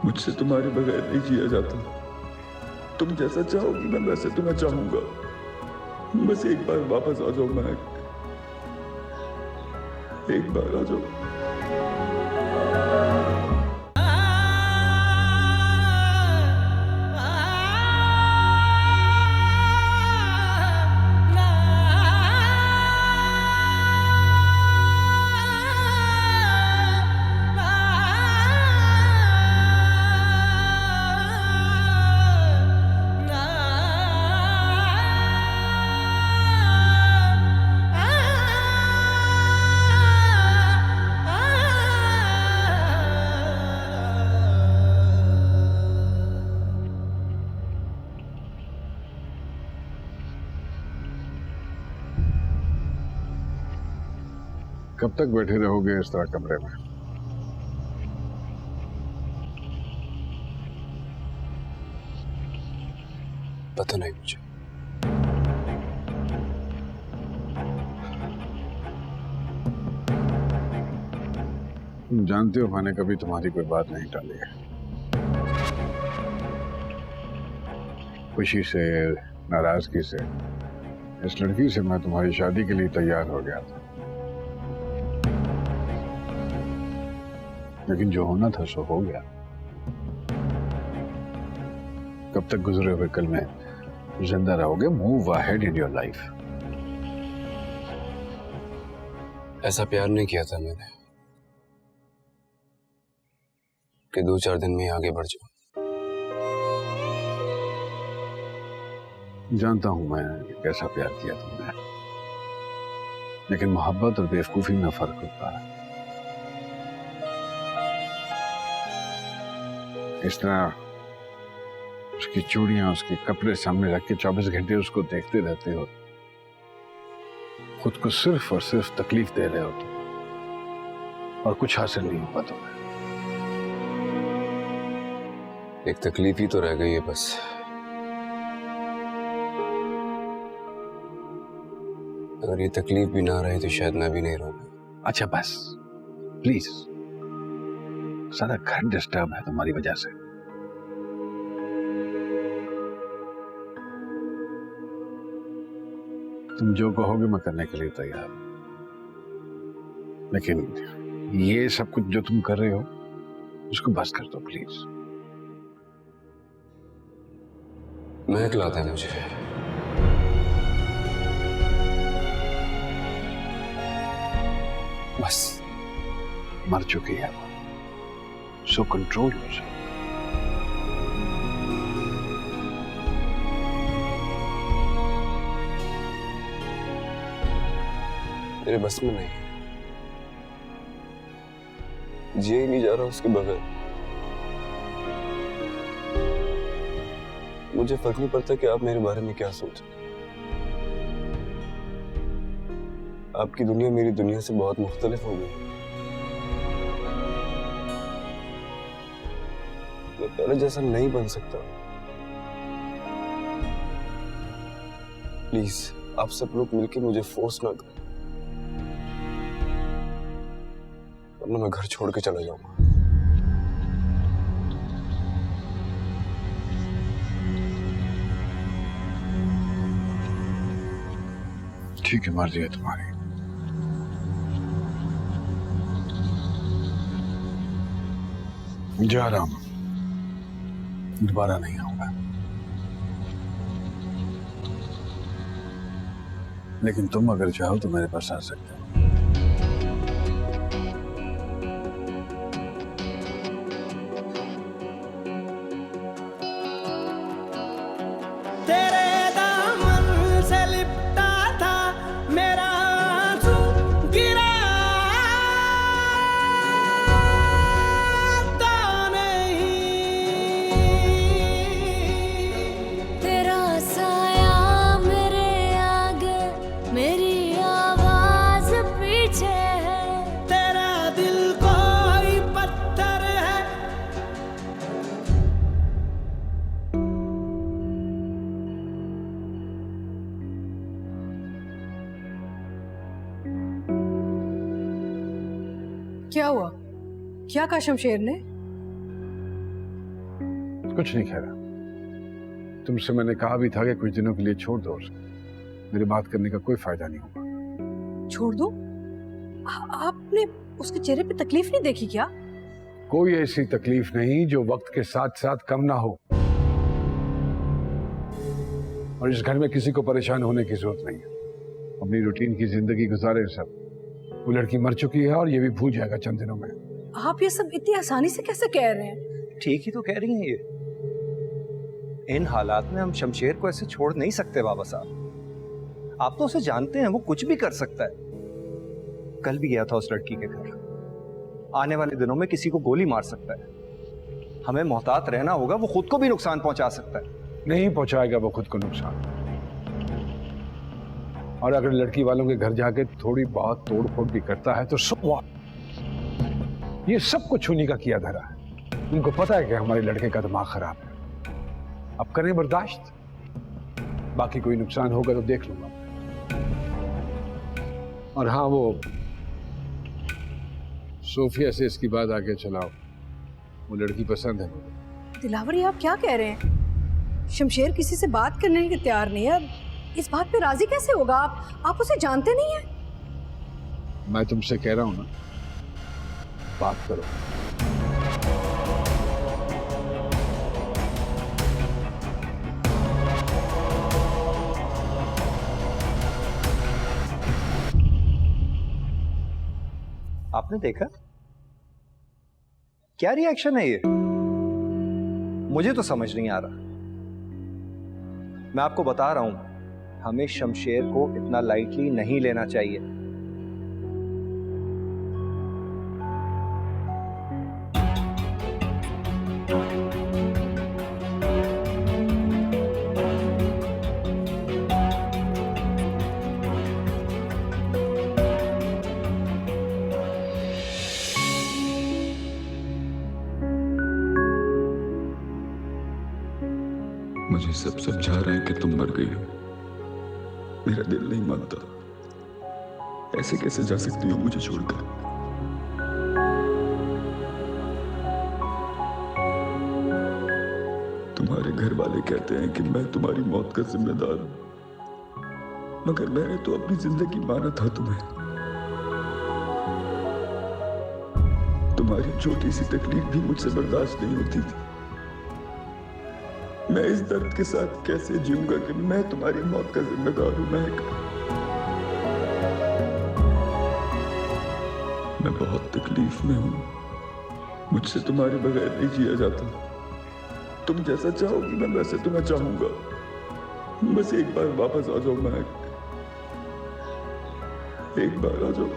मुझसे तुम्हारे बगैर नहीं जिया जाता। तुम जैसा चाहोगी मैं वैसे तुम्हें चाहूंगा। बस एक बार वापस आ जाओ महक, एक बार आ जाओ। कब तक बैठे रहोगे इस तरह कमरे में? पता नहीं मुझे। तुम जानते हो मैंने कभी तुम्हारी कोई बात नहीं टाली है। खुशी से, नाराजगी से, इस लड़की से मैं तुम्हारी शादी के लिए तैयार हो गया था, लेकिन जो होना था सो हो गया। कब तक गुजरे हुए कल में जिंदा रहोगे? Move ahead in your life. ऐसा प्यार नहीं किया था मैंने कि 2-4 दिन में ही आगे बढ़ जाऊं। जानता हूं मैं कैसा प्यार किया तुमने, लेकिन मोहब्बत और बेवकूफी में फर्क होता है। इस तरह उसकी चूड़ियां, उसके कपड़े सामने रख के 24 घंटे उसको देखते रहते हो, खुद को सिर्फ और सिर्फ तकलीफ दे रहे हो तुम, और कुछ हासिल नहीं हुआ तुम्हें। एक तकलीफ ही तो रह गई है बस। अगर ये तकलीफ भी ना रही तो शायद मैं भी नहीं रहूंगा। अच्छा बस प्लीज, सारा घर डिस्टर्ब है तुम्हारी वजह से। तुम जो कहोगे मैं करने के लिए तैयार हूं, लेकिन ये सब कुछ जो तुम कर रहे हो उसको बस कर दो प्लीज। महक लाता है मुझे। बस मर चुकी है वो, सो कंट्रोल योरसेल्फ। मेरे बस में नहीं, जिया ही नहीं जा रहा उसके बगैर। मुझे फर्क नहीं पड़ता कि आप मेरे बारे में क्या सोचें। आपकी दुनिया मेरी दुनिया से बहुत मुख्तलिफ हो गई। मैं पहले जैसा नहीं बन सकता। प्लीज आप सब लोग मिलकर मुझे फोर्स ना करें, वरना मैं घर छोड़ के चला जाऊंगा। ठीक है, मर्जी है तुम्हारी। जा रहा हूं, दोबारा नहीं आऊंगा, लेकिन तुम अगर चाहो तो मेरे पास आ सकते हो। क्या हुआ? क्या कहा शमशेर ने? कुछ नहीं कह रहा। तुमसे मैंने कहा भी था कि कुछ दिनों के लिए छोड़ दो उसे। मेरी बात करने का कोई फायदा नहीं होगा। छोड़ दो? आपने उसके चेहरे पे तकलीफ नहीं देखी क्या? कोई ऐसी तकलीफ नहीं जो वक्त के साथ साथ कम ना हो। और इस घर में किसी को परेशान होने की जरूरत नहीं है। अपनी रूटीन की जिंदगी गुजारे सब। वो लड़की मर चुकी है और ये भी भूल जाएगा चंद दिनों में। आप ये सब इतनी आसानी से कैसे कह रहे हैं? ठीक ही तो कह रही हैं ये। इन हालात में हम शमशेर को ऐसे छोड़ नहीं सकते बाबा साहब। आप तो उसे जानते हैं, वो कुछ भी कर सकता है। कल भी गया था उस लड़की के घर। आने वाले दिनों में किसी को गोली मार सकता है। हमें मोहतात रहना होगा, वो खुद को भी नुकसान पहुंचा सकता है। नहीं पहुंचाएगा वो खुद को नुकसान। और अगर लड़की वालों के घर जाके थोड़ी बहुत तोड़ फोड़ भी करता है तो सब ये सब कुछ उन्हीं का किया धरा है। उनको पता है कि हमारे लड़के का दिमाग खराब है। अब करें बर्दाश्त, बाकी कोई नुकसान होगा तो देख लूंगा। और हाँ, वो सोफिया से इसकी बात आगे चलाओ। वो लड़की पसंद है मुझे। दिलावर, ये आप क्या कह रहे हैं? शमशेर किसी से बात करने के तैयार नहीं है। इस बात पे राजी कैसे होगा? आप उसे जानते नहीं हैं। मैं तुमसे कह रहा हूं ना, बात करो। आपने देखा क्या रिएक्शन है ये? मुझे तो समझ नहीं आ रहा। मैं आपको बता रहा हूं, हमें शमशेर को इतना लाइटली नहीं लेना चाहिए। मुझे सब समझा रहे हैं कि तुम मर गई हो। मेरा दिल नहीं मानता। ऐसे कैसे जा सकती हो मुझे छोड़कर? तुम्हारे घर वाले कहते हैं कि मैं तुम्हारी मौत का जिम्मेदार हूं, मगर मैंने तो अपनी जिंदगी माना था तुम्हें। तुम्हारी छोटी सी तकलीफ भी मुझसे बर्दाश्त नहीं होती थी। मैं इस दर्द के साथ कैसे जीऊंगा कि मैं तुम्हारी मौत का जिम्मेदार हूं महक। मैं बहुत तकलीफ में हूं। मुझसे तुम्हारे बगैर नहीं जिया जाता। तुम जैसा चाहोगी मैं वैसे तुम्हें चाहूंगा। बस एक बार वापस आ जाओ महक, एक बार आ जाओ।